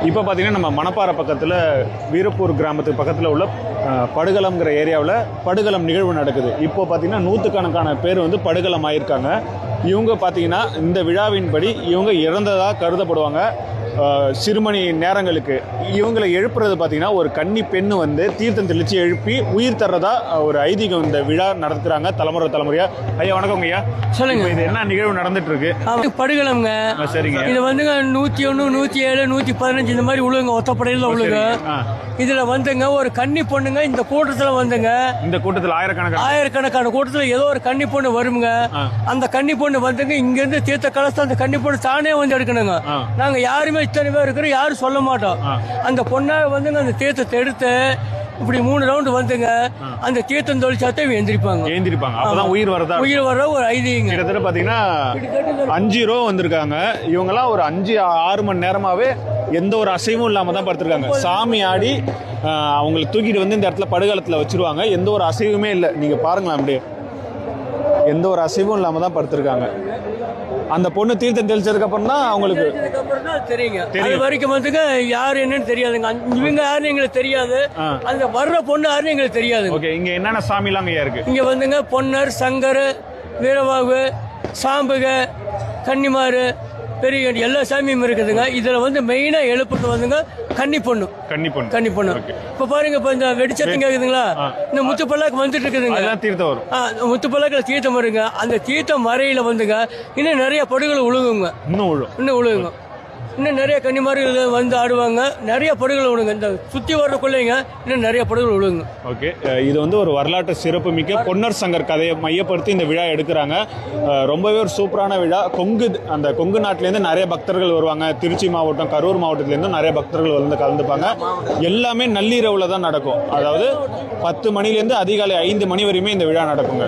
இப்போ பார்த்தீங்கன்னா நம்ம மணப்பாறை பக்கத்தில் வீரப்பூர் கிராமத்துக்கு பக்கத்தில் உள்ள படுகளம்ங்கிற ஏரியாவில் படுகளம் நிகழ்வு நடக்குது. இப்போ பார்த்தீங்கன்னா நூற்றுக்கணக்கான பேர் வந்து படுகளம் ஆயிருக்காங்க. இவங்க பார்த்தீங்கன்னா இந்த விழாவின்படி இவங்க இறந்ததாக கருதப்படுவாங்க. சிறுமணி நேரங்களுக்கு இவங்களை எழுப்புறது பார்த்தீங்கன்னா ஒரு கன்னி பெண்ணு வந்து தீர்த்தம் தெளித்து எழுப்பி உயிர் தர்றதா ஒரு ஐதீகம் இந்த விழா நடத்துகிறாங்க தலைமுறை தலைமுறையாக. ஐயா வணக்கம் ஐயா, சொல்லுங்க இது என்ன நிகழ்வு நடந்துட்டு இருக்கு? படுகளம்ங்க. சரிங்க. இது வந்துங்க 101, 107, 115 இந்த மாதிரி உழுவுங்க, ஒத்தப்படையில் உழுவுங்க. இதுல வந்துங்க ஒரு கன்னி பொண்ணுங்க இந்த கூட்டத்துல வந்துங்க, இந்த கூட்டத்தில் ஆயிரக்கணக்கான கூட்டத்தில் ஏதோ ஒரு கன்னி பொண்ணு வருங்க. அந்த கன்னி பொண்ணு வந்துங்க இங்க இருந்து தீர்த்த கலசம் அந்த கன்னி பொண்ணு தானே வந்து எடுக்கணுங்க. நாங்க யாருமே இத்தனை பேர் இருக்கிறோம், யாரும் சொல்ல மாட்டோம். அந்த பொண்ணா வந்துங்க அந்த தீர்த்தத்தை எடுத்து இப்படி 3 ரவுண்டு வந்துங்க அந்த தீர்த்தம் தொழிற்சாத்தை எந்திரிப்பாங்க. அப்பதான் உயிர் வர ஒரு ஐதீகம். கிட்டத்தட்ட பாத்தீங்கன்னா 5 ரூபா வந்திருக்காங்க. இவங்கெல்லாம் ஒரு 5-6 மணி நேரமாவே எந்த ஒரு அசைவும் இல்லாம தான் படுத்திருக்காங்க. சாமி ஆடி அவங்களை தூக்கிட்டு வந்து இந்த இடத்துல படுகளத்துல வச்சிருவாங்க. எந்த ஒரு அசைவுமே இல்லை. நீங்க பாருங்களேன், அப்படியே எந்த ஒரு அசைவும் இல்லாம தான் படுத்திருக்காங்க. அந்த பொண்ணு தீர்த்தம் தெளிச்சதுக்கு அப்புறம் தான் அவங்களுக்கு தெரியுங்க. அது வரைக்கும் வந்துங்க யாரு என்னன்னு தெரியாதுங்க. இவங்க யாருன்னு எங்களுக்கு தெரியாது. அந்த வர்ற பொண்ணு யாருன்னு எங்களுக்கு தெரியாது. ஓகே, இங்க என்னென்ன சாமிலாம் இருக்கு? இங்க வந்துங்க பொன்னர், சங்கர், வீரவாகு, சாம்புக, கன்னிமாரு, பெரிய எல்லா சாமியும் இருக்குதுங்க. இதுல வந்து மெயினா எழுப்புறது வந்துங்க கன்னி பொண்ணு. இப்ப பாருங்க, இப்ப இந்த வெடிச்சத்தம் கேக்குதுங்களா, இந்த முத்துப்பல்லாக்கு வந்துட்டு இருக்குதுங்க. தீர்த்தம் வரும். முத்துப்பல்லாக்குல தீர்த்தம் வருங்க. அந்த தீர்த்தம் மறையில வந்துங்க இன்னும் நிறைய படுகள் உழுகுங்க. இன்னும் உழுகுங்க. இன்னும் நிறைய கன்னிமார்கள் வந்து ஆடுவாங்க. நிறைய படுகள் விழுங்க. இந்த சுத்தி வர்றக்குள்ளேங்க இன்னும் நிறைய படுகள் விழுங்க. ஓகே, இது வந்து ஒரு வரலாற்று சிறப்பு மிக்க பொன்னர் சங்கர் கதையை மையப்படுத்தி இந்த விழா எடுக்கிறாங்க. ரொம்பவே ஒரு சூப்பரான விழா. அந்த கொங்கு நாட்டிலேருந்து நிறைய பக்தர்கள் வருவாங்க. திருச்சி மாவட்டம், கரூர் மாவட்டத்திலேருந்து நிறைய பக்தர்கள் வந்து கலந்துப்பாங்க. எல்லாமே நள்ளிரவுல தான் நடக்கும். அதாவது 10 மணிலேருந்து அதிகாலை 5 மணி வரையுமே இந்த விழா நடக்குங்க.